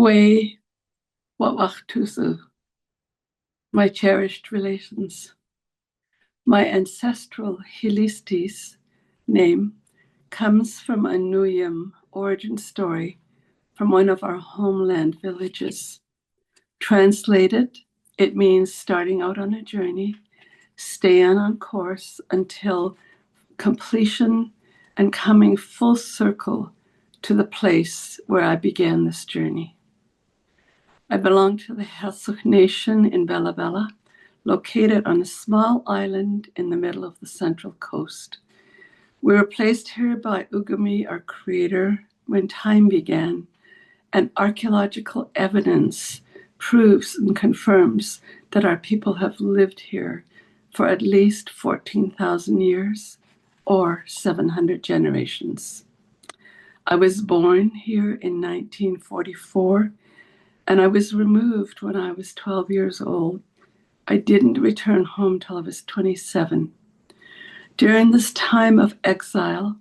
Way Wawachtusu, my cherished relations. My ancestral Hilistis name comes from a NCIM origin story from one of our homeland villages. Translated, it means starting out on a journey, staying on course until completion and coming full circle to the place where I began this journey. I belong to the Heiltsuk Nation in Bella Bella, located on a small island in the middle of the Central Coast. We were placed here by Ugami, our creator, when time began, and archaeological evidence proves and confirms that our people have lived here for at least 14,000 years or 700 generations. I was born here in 1944, and I was removed when I was 12 years old. I didn't return home till I was 27. During this time of exile,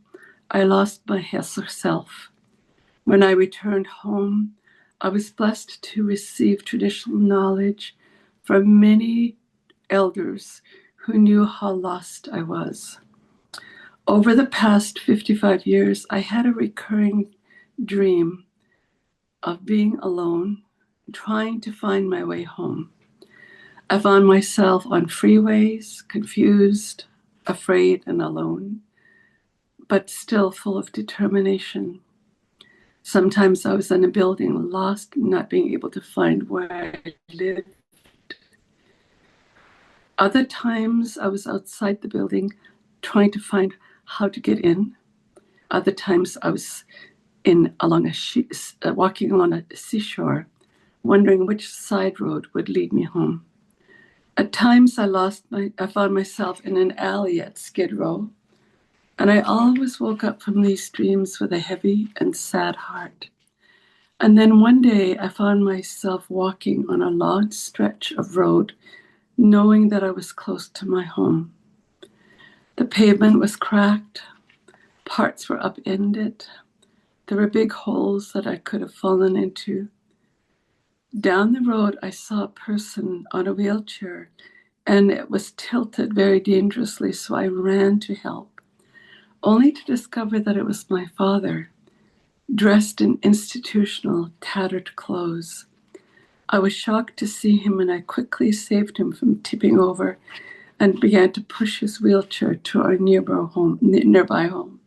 I lost my Heiltsuk self. When I returned home, I was blessed to receive traditional knowledge from many elders who knew how lost I was. Over the past 55 years, I had a recurring dream of being alone, trying to find my way home. I found myself on freeways, confused, afraid, and alone, but still full of determination. Sometimes I was in a building, lost, not being able to find where I lived. Other times I was outside the building, trying to find how to get in. Other times I was walking along a seashore, wondering which side road would lead me home. At times I found myself in an alley at Skid Row, and I always woke up from these dreams with a heavy and sad heart. And then one day I found myself walking on a long stretch of road, knowing that I was close to my home. The pavement was cracked, parts were upended, there were big holes that I could have fallen into. Down the road, I saw a person on a wheelchair, and it was tilted very dangerously, so I ran to help, only to discover that it was my father, dressed in institutional, tattered clothes. I was shocked to see him, and I quickly saved him from tipping over and began to push his wheelchair to our nearby home.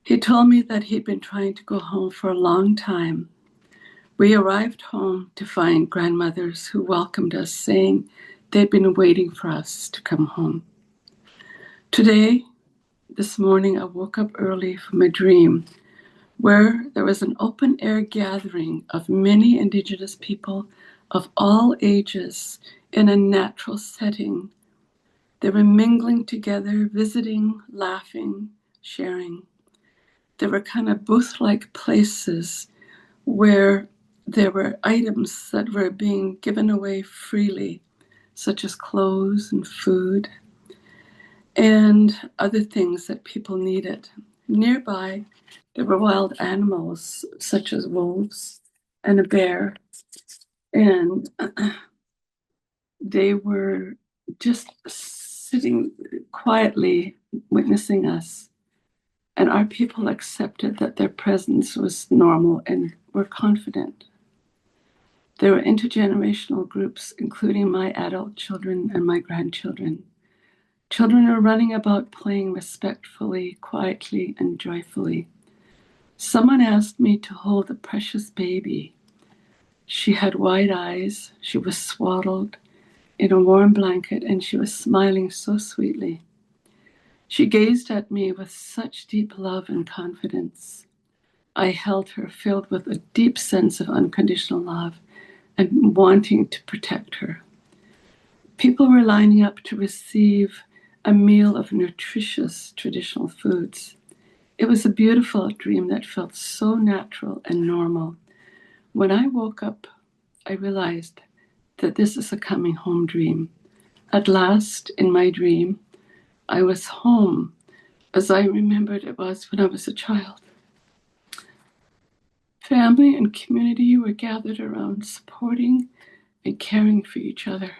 He told me that he'd been trying to go home for a long time. We arrived home to find grandmothers who welcomed us, saying they'd been waiting for us to come home. This morning, I woke up early from a dream where there was an open-air gathering of many Indigenous people of all ages in a natural setting. They were mingling together, visiting, laughing, sharing. There were kind of booth-like places where there were items that were being given away freely, such as clothes and food and other things that people needed. Nearby, there were wild animals such as wolves and a bear, and they were just sitting quietly witnessing us. And our people accepted that their presence was normal and were confident. There were intergenerational groups, including my adult children and my grandchildren. Children are running about playing respectfully, quietly, and joyfully. Someone asked me to hold a precious baby. She had wide eyes, she was swaddled in a warm blanket, and she was smiling so sweetly. She gazed at me with such deep love and confidence. I held her, filled with a deep sense of unconditional love and wanting to protect her. People were lining up to receive a meal of nutritious traditional foods. It was a beautiful dream that felt so natural and normal. When I woke up, I realized that this is a coming home dream. At last, in my dream, I was home as I remembered it was when I was a child. Family and community were gathered around supporting and caring for each other.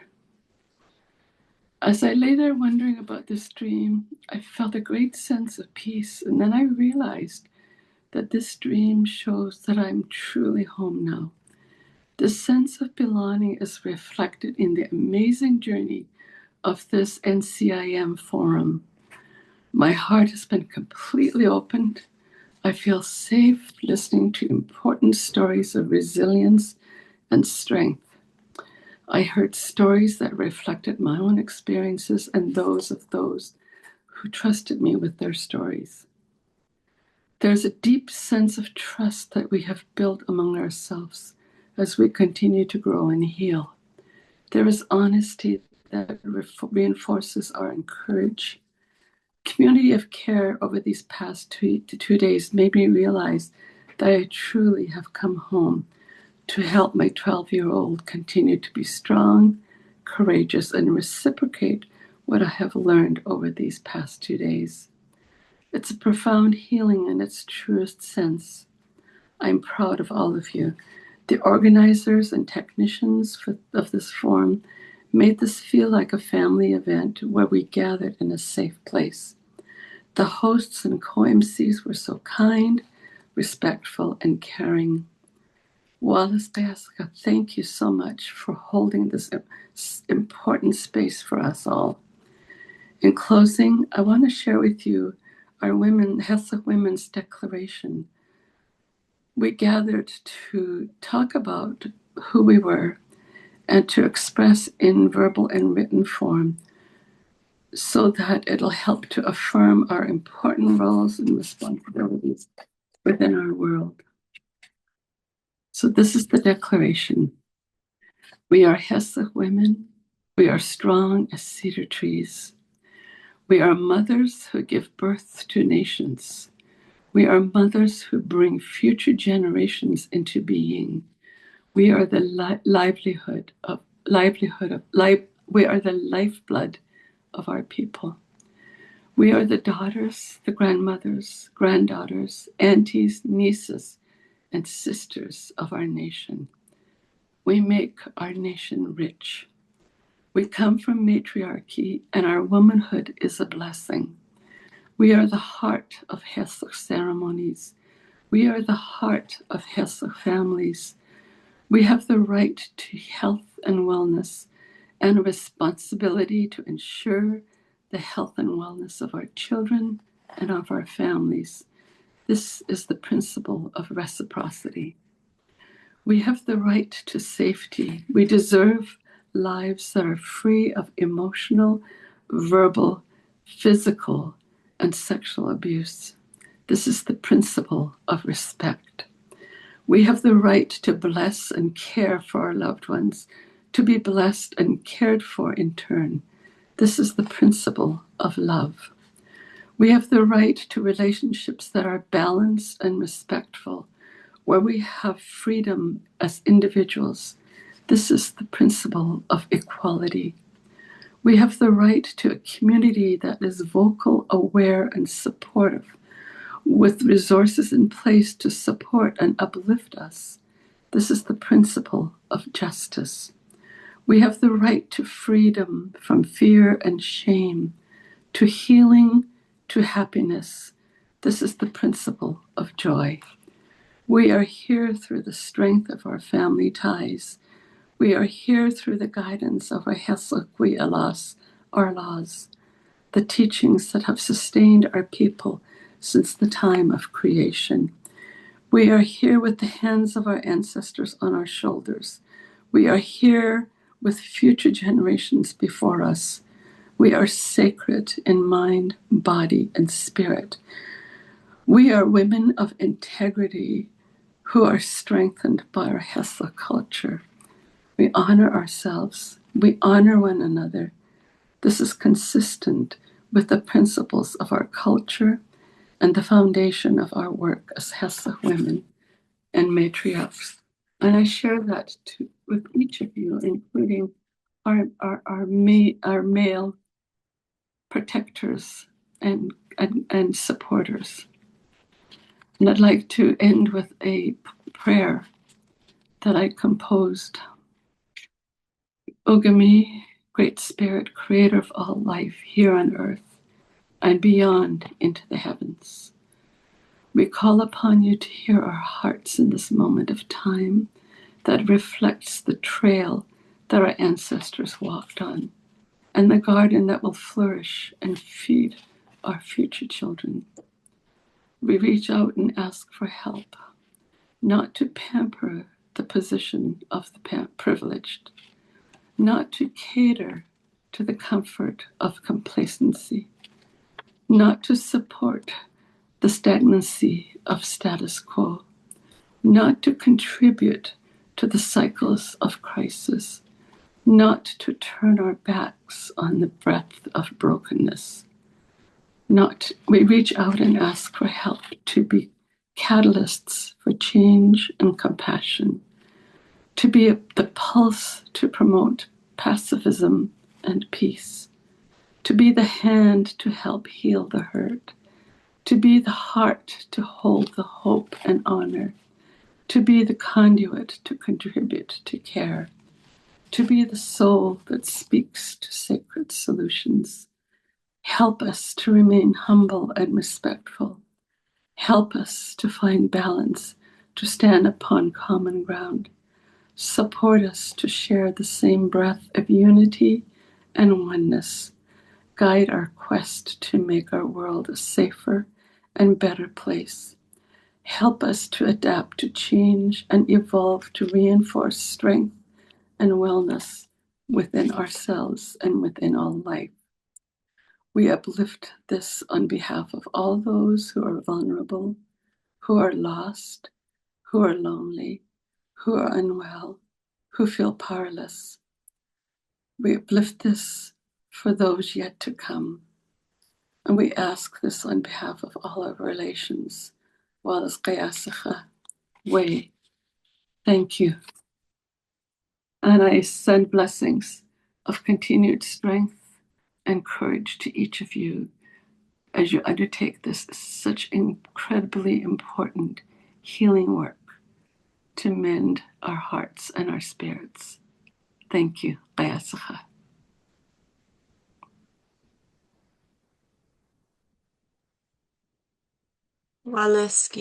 As I lay there wondering about this dream, I felt a great sense of peace, and then I realized that this dream shows that I'm truly home now. This sense of belonging is reflected in the amazing journey of this NCIM forum. My heart has been completely opened. I feel safe listening to important stories of resilience and strength. I heard stories that reflected my own experiences and those of those who trusted me with their stories. There's a deep sense of trust that we have built among ourselves as we continue to grow and heal. There is honesty that reinforces our courage. Community of care over these past 2 days made me realize that I truly have come home to help my 12-year-old continue to be strong, courageous, and reciprocate what I have learned over these past 2 days. It's a profound healing in its truest sense. I'm proud of all of you. The organizers and technicians of this forum made this feel like a family event where we gathered in a safe place. The hosts and co-MCs were so kind, respectful, and caring. Wallace Basca, thank you so much for holding this important space for us all. In closing, I want to share with you our Heiltsuk Women's Declaration. We gathered to talk about who we were and to express in verbal and written form so that it'll help to affirm our important roles and responsibilities within our world. So this is the declaration. We are Heiltsuk women. We are strong as cedar trees. We are mothers who give birth to nations. We are mothers who bring future generations into being. We are the we are the lifeblood of our people. We are the daughters, the grandmothers, granddaughters, aunties, nieces, and sisters of our nation. We make our nation rich. We come from matriarchy, and our womanhood is a blessing. We are the heart of Heiltsuk ceremonies. We are the heart of Heiltsuk families. We have the right to health and wellness and a responsibility to ensure the health and wellness of our children and of our families. This is the principle of reciprocity. We have the right to safety. We deserve lives that are free of emotional, verbal, physical, and sexual abuse. This is the principle of respect. We have the right to bless and care for our loved ones, to be blessed and cared for in turn. This is the principle of love. We have the right to relationships that are balanced and respectful, where we have freedom as individuals. This is the principle of equality. We have the right to a community that is vocal, aware, and supportive, with resources in place to support and uplift us. This is the principle of justice. We have the right to freedom from fear and shame, to healing, to happiness. This is the principle of joy. We are here through the strength of our family ties. We are here through the guidance of our Heiltsuk our laws, the teachings that have sustained our people since the time of creation. We are here with the hands of our ancestors on our shoulders. We are here with future generations before us. We are sacred in mind, body, and spirit. We are women of integrity who are strengthened by our Heiltsuk culture. We honor ourselves. We honor one another. This is consistent with the principles of our culture and the foundation of our work as Heiltsuk women and matriarchs. And I share that with each of you, including our male protectors and supporters. And I'd like to end with a prayer that I composed. Ugami, Great Spirit, creator of all life here on earth and beyond into the heavens. We call upon you to hear our hearts in this moment of time that reflects the trail that our ancestors walked on and the garden that will flourish and feed our future children. We reach out and ask for help, not to pamper the position of the privileged, not to cater to the comfort of complacency, not to support the stagnancy of status quo, not to contribute to the cycles of crisis, not to turn our backs on the breadth of brokenness. We reach out and ask for help to be catalysts for change and compassion, to be the pulse to promote pacifism and peace, to be the hand to help heal the hurt, to be the heart to hold the hope and honor, to be the conduit to contribute to care, to be the soul that speaks to sacred solutions. Help us to remain humble and respectful. Help us to find balance, to stand upon common ground. Support us to share the same breath of unity and oneness. Guide our quest to make our world a safer and better place. Help us to adapt to change and evolve to reinforce strength and wellness within ourselves and within all life. We uplift this on behalf of all those who are vulnerable, who are lost, who are lonely, who are unwell, who feel powerless. We uplift this for those yet to come. And we ask this on behalf of all our relations. Way. Thank you. And I send blessings of continued strength and courage to each of you as you undertake this such incredibly important healing work to mend our hearts and our spirits. Thank you. Qayasacha. Waleski.